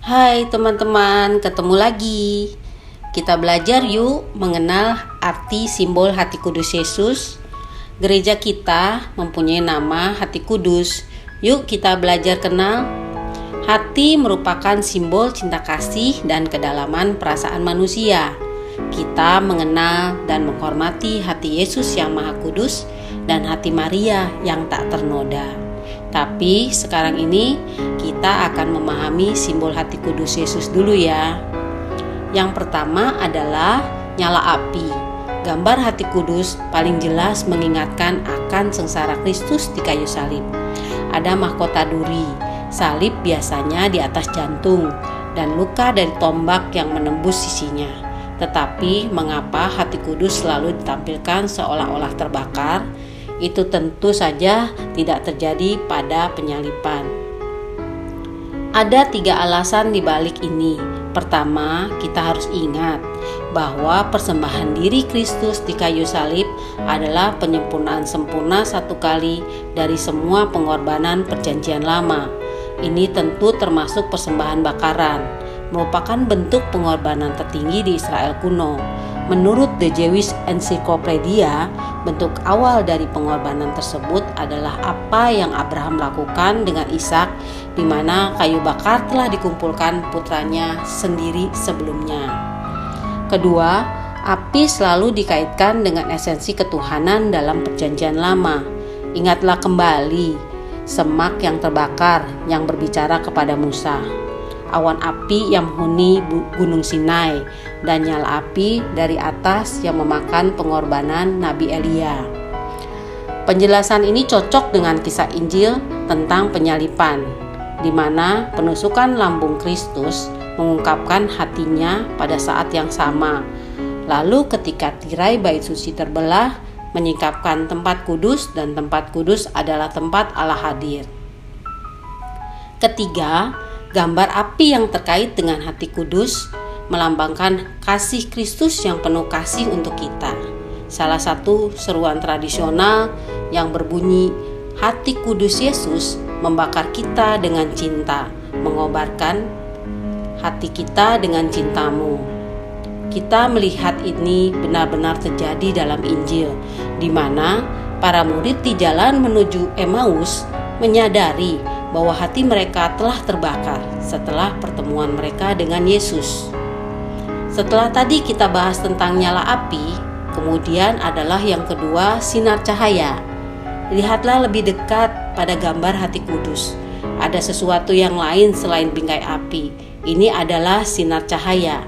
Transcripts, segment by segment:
Hai teman-teman, ketemu lagi. Kita belajar yuk mengenal arti simbol hati kudus Yesus. Gereja kita mempunyai nama hati kudus. Yuk kita belajar kenal. Hati merupakan simbol cinta kasih dan kedalaman perasaan manusia. Kita mengenal dan menghormati hati Yesus yang Maha Kudus dan hati Maria yang tak ternoda. Tapi sekarang ini kita akan memahami simbol hati kudus Yesus dulu ya. Yang pertama adalah nyala api. Gambar hati kudus paling jelas mengingatkan akan sengsara Kristus di kayu salib. Ada mahkota duri. Salib biasanya di atas jantung dan luka dari tombak yang menembus sisinya. Tetapi mengapa hati kudus selalu ditampilkan seolah-olah terbakar? Itu tentu saja tidak terjadi pada penyaliban. Ada 3 alasan di balik ini. Pertama, kita harus ingat bahwa persembahan diri Kristus di kayu salib adalah penyempurnaan sempurna satu kali dari semua pengorbanan perjanjian lama. Ini tentu termasuk persembahan bakaran, merupakan bentuk pengorbanan tertinggi di Israel kuno. Menurut The Jewish Encyclopedia, bentuk awal dari pengorbanan tersebut adalah apa yang Abraham lakukan dengan Ishak, di mana kayu bakar telah dikumpulkan putranya sendiri sebelumnya. Kedua, api selalu dikaitkan dengan esensi ketuhanan dalam perjanjian lama. Ingatlah kembali semak yang terbakar yang berbicara kepada Musa, awan api yang menghuni gunung Sinai, dan nyala api dari atas yang memakan pengorbanan Nabi Elia. Penjelasan ini cocok dengan kisah Injil tentang penyaliban, di mana penusukan lambung Kristus mengungkapkan hatinya pada saat yang sama. Lalu ketika tirai bait suci terbelah, menyingkapkan tempat kudus, dan tempat kudus adalah tempat Allah hadir. Ketiga, gambar api yang terkait dengan hati kudus melambangkan kasih Kristus yang penuh kasih untuk kita. Salah satu seruan tradisional yang berbunyi, hati kudus Yesus membakar kita dengan cinta, mengobarkan hati kita dengan cintamu. Kita melihat ini benar-benar terjadi dalam Injil, di mana para murid di jalan menuju Emmaus menyadari bahwa hati mereka telah terbakar setelah pertemuan mereka dengan Yesus. Setelah tadi kita bahas tentang nyala api, kemudian adalah yang kedua, sinar cahaya. Lihatlah lebih dekat pada gambar hati kudus. Ada sesuatu yang lain selain bingkai api. Ini adalah sinar cahaya.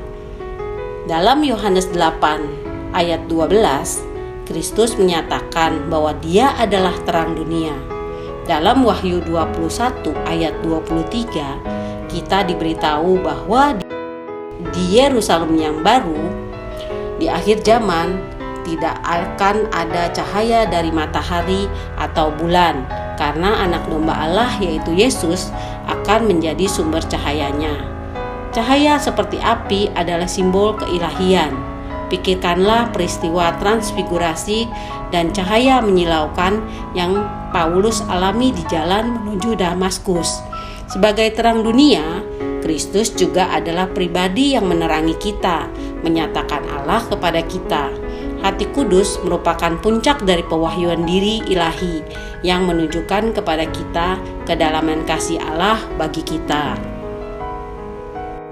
Dalam Yohanes 8 ayat 12, Kristus menyatakan bahwa Dia adalah terang dunia. Dalam Wahyu 21 ayat 23, kita diberitahu bahwa di Yerusalem yang baru, di akhir zaman, tidak akan ada cahaya dari matahari atau bulan, karena anak domba Allah yaitu Yesus akan menjadi sumber cahayanya. Cahaya seperti api adalah simbol keilahian. Pikirkanlah peristiwa transfigurasi dan cahaya menyilaukan yang Paulus alami di jalan menuju Damaskus. Sebagai terang dunia, Kristus juga adalah pribadi yang menerangi kita, menyatakan Allah kepada kita. Hati kudus merupakan puncak dari pewahyuan diri ilahi yang menunjukkan kepada kita kedalaman kasih Allah bagi kita.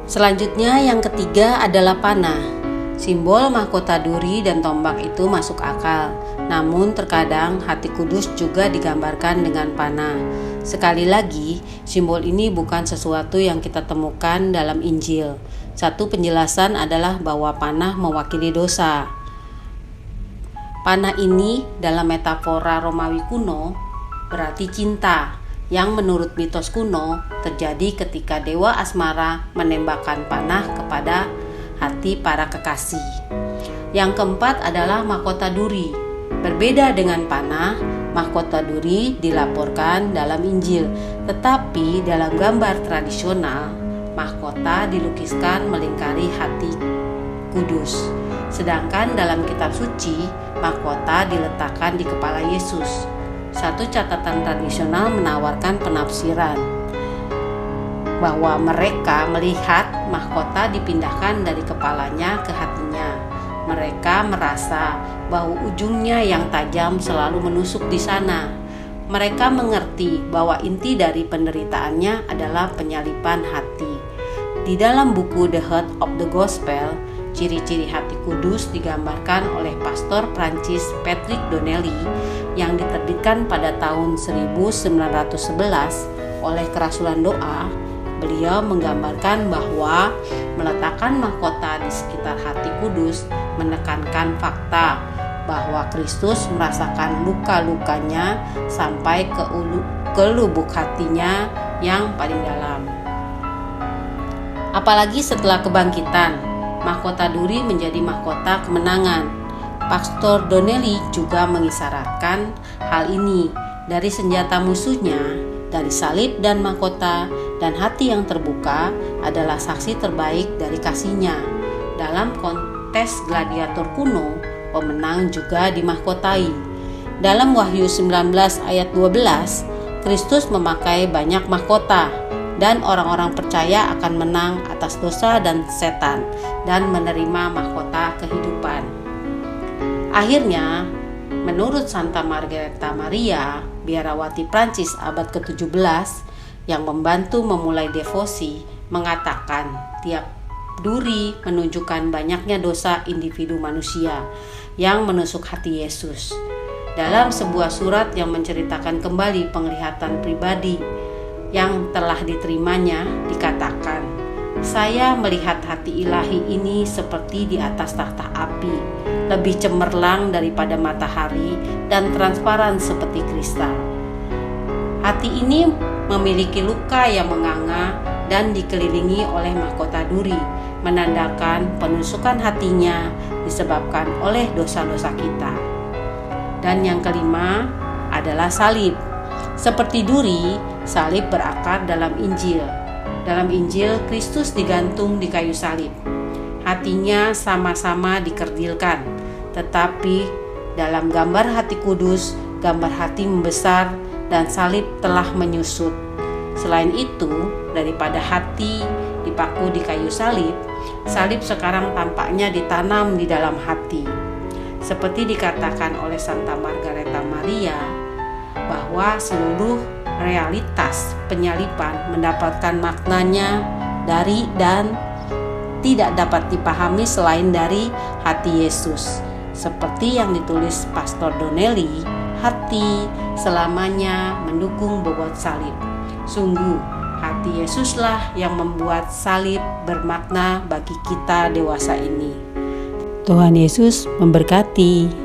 Selanjutnya yang ketiga adalah panah. Simbol mahkota duri dan tombak itu masuk akal, namun terkadang hati kudus juga digambarkan dengan panah. Sekali lagi, simbol ini bukan sesuatu yang kita temukan dalam Injil. Satu penjelasan adalah bahwa panah mewakili dosa. Panah ini dalam metafora Romawi kuno berarti cinta, yang menurut mitos kuno terjadi ketika dewa asmara menembakkan panah kepada hati para kekasih. Yang keempat adalah mahkota duri. Berbeda dengan panah, mahkota duri dilaporkan dalam Injil, tetapi dalam gambar tradisional, mahkota dilukiskan melingkari hati kudus. Sedangkan dalam kitab suci, mahkota diletakkan di kepala Yesus. Satu catatan tradisional menawarkan penafsiran. bahwa mereka melihat mahkota dipindahkan dari kepalanya ke hatinya. Mereka merasa bahwa ujungnya yang tajam selalu menusuk di sana. Mereka mengerti bahwa inti dari penderitaannya adalah penyaliban hati. Di dalam buku The Heart of the Gospel, ciri-ciri hati kudus digambarkan oleh Pastor Prancis Patrick Donnelly yang diterbitkan pada tahun 1911 oleh Kerasulan Doa. Beliau menggambarkan bahwa meletakkan mahkota di sekitar hati kudus menekankan fakta bahwa Kristus merasakan luka-lukanya sampai ke lubuk hatinya yang paling dalam. Apalagi setelah kebangkitan, mahkota duri menjadi mahkota kemenangan. Pastor Donnelly juga mengisyaratkan hal ini dari senjata musuhnya, dari salib dan mahkota, dan hati yang terbuka adalah saksi terbaik dari kasihnya. Dalam kontes gladiator kuno, pemenang juga dimahkotai. Dalam Wahyu 19 ayat 12, Kristus memakai banyak mahkota, dan orang-orang percaya akan menang atas dosa dan setan dan menerima mahkota kehidupan. Akhirnya, menurut Santa Margareta Maria, biarawati Prancis abad ke-17 yang membantu memulai devosi, mengatakan tiap duri menunjukkan banyaknya dosa individu manusia yang menusuk hati Yesus. Dalam sebuah surat yang menceritakan kembali penglihatan pribadi yang telah diterimanya, dikatakan, "Saya melihat hati ilahi ini seperti di atas tahta api, lebih cemerlang daripada matahari dan transparan seperti kristal. Hati ini memiliki luka yang menganga dan dikelilingi oleh mahkota duri, menandakan penusukan hatinya disebabkan oleh dosa-dosa kita." Dan yang kelima adalah salib. Seperti duri, salib berakar dalam Injil. Dalam Injil, Kristus digantung di kayu salib. Hatinya sama-sama dikerdilkan, tetapi dalam gambar hati kudus, gambar hati membesar dan salib telah menyusut. Selain itu, daripada hati dipaku di kayu salib, salib sekarang tampaknya ditanam di dalam hati. Seperti dikatakan oleh Santa Margareta Maria, bahwa seluruh realitas penyaliban mendapatkan maknanya dari dan tidak dapat dipahami selain dari hati Yesus. Seperti yang ditulis Pastor Donnelly, hati selamanya mendukung bobot salib. Sungguh, hati Yesuslah yang membuat salib bermakna bagi kita dewasa ini. Tuhan Yesus memberkati.